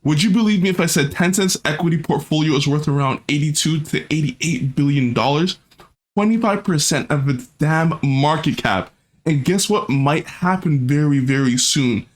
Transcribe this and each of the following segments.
Would you believe me if I said Tencent's equity portfolio is worth around $82 to $88 billion? 25% of its damn market cap. And guess what might happen very, very soon?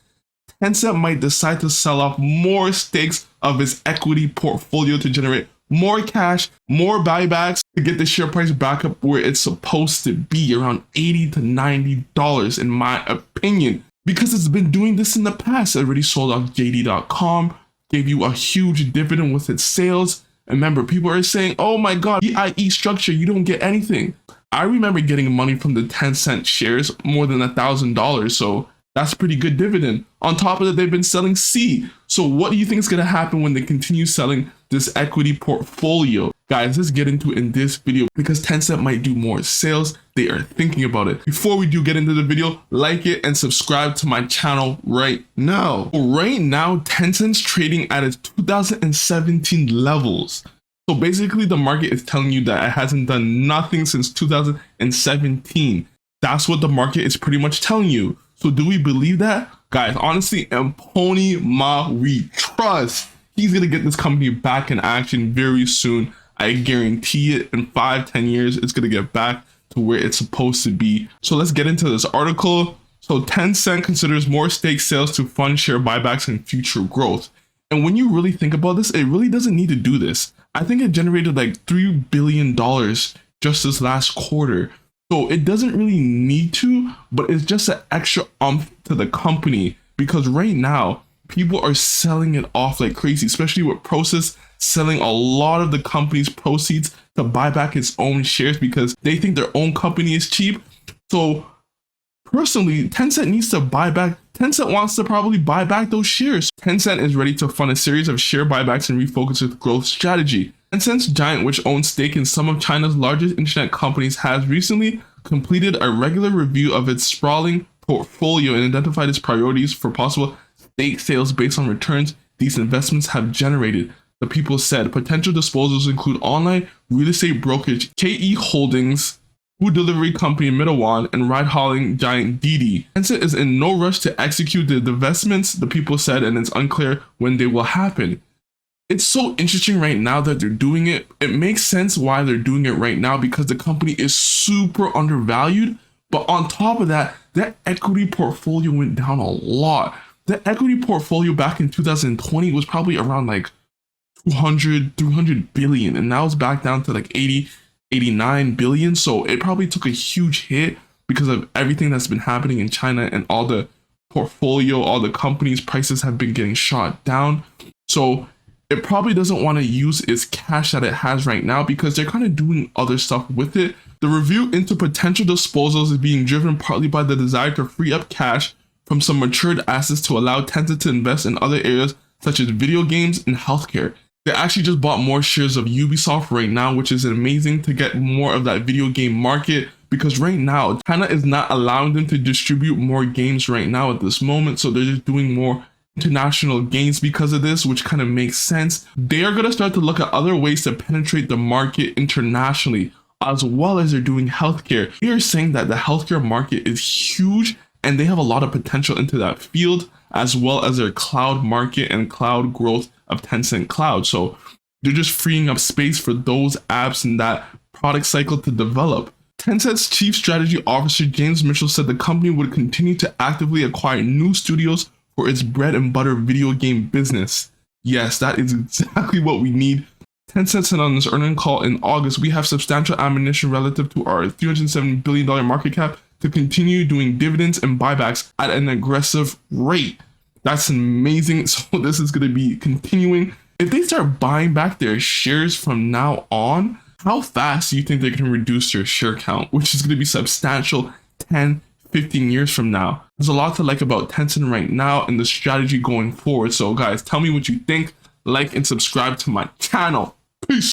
Tencent might decide to sell off more stakes of its equity portfolio to generate more cash, more buybacks to get the share price back up where it's supposed to be, around $80 to $90 in my opinion. Because it's been doing this in the past. It already sold off JD.com, gave you a huge dividend with its sales. And remember, people are saying, oh my God, TCEHY structure, you don't get anything. I remember getting money from the Tencent shares, more than $1,000. So that's a pretty good dividend. On top of that, they've been selling C. So what do you think is going to happen when they continue selling this equity portfolio? Guys, let's get into it in this video because Tencent might do more sales. They are thinking about it. Before we do get into the video, like it and subscribe to my channel right now. Right now, Tencent's trading at its 2017 levels. So basically, the market is telling you that it hasn't done nothing since 2017. That's what the market is pretty much telling you. So do we believe that? Guys, honestly, Pony Ma, we trust. He's going to get this company back in action very soon. I guarantee it. In 5-10 years, it's going to get back to where it's supposed to be. So let's get into this article. So Tencent considers more stake sales to fund share buybacks and future growth. And when you really think about this, it really doesn't need to do this. I think it generated like $3 billion just this last quarter. So it doesn't really need to, but it's just an extra umph to the company because right now people are selling it off like crazy, especially with Prosus selling a lot of the company's proceeds to buy back its own shares because they think their own company is cheap. So personally, Tencent needs to buy back. Tencent wants to probably buy back those shares. Tencent is ready to fund a series of share buybacks and refocus its growth strategy. Tencent's giant, which owns stake in some of China's largest internet companies, has recently completed a regular review of its sprawling portfolio and identified its priorities for possible stake sales based on returns these investments have generated. The people said potential disposals include online real estate brokerage KE Holdings, food delivery company Meituan, and ride-hauling giant Didi. Tencent is in no rush to execute the divestments, the people said, and it's unclear when they will happen. It's so interesting right now that they're doing it. It makes sense why they're doing it right now because the company is super undervalued. But on top of that, that equity portfolio went down a lot. The equity portfolio back in 2020 was probably around like 300 billion, and now it's back down to like 89 billion. So it probably took a huge hit because of everything that's been happening in China, and all the portfolio, all the companies' prices have been getting shot down. So it probably doesn't want to use its cash that it has right now because they're kind of doing other stuff with it. The review into potential disposals is being driven partly by the desire to free up cash from some matured assets to allow Tencent to invest in other areas such as video games and healthcare. They actually just bought more shares of Ubisoft right now, which is amazing to get more of that video game market because right now China is not allowing them to distribute more games right now at this moment. So they're just doing more international gains because of this, which kind of makes sense. They are going to start to look at other ways to penetrate the market internationally, as well as they're doing healthcare. They are saying that the healthcare market is huge and they have a lot of potential into that field, as well as their cloud market and cloud growth of Tencent Cloud. So they're just freeing up space for those apps and that product cycle to develop. Tencent's chief strategy officer James Mitchell said the company would continue to actively acquire new studios for its bread and butter video game business. Yes, that is exactly what we need. Tencent said on this earnings call in August, we have substantial ammunition relative to our $307 billion market cap to continue doing dividends and buybacks at an aggressive rate. That's amazing. So this is going to be continuing. If they start buying back their shares from now on, how fast do you think they can reduce their share count, which is going to be substantial 10, 15 years from now? There's a lot to like about Tencent right now and the strategy going forward. So guys, tell me what you think, like and subscribe to my channel. Peace.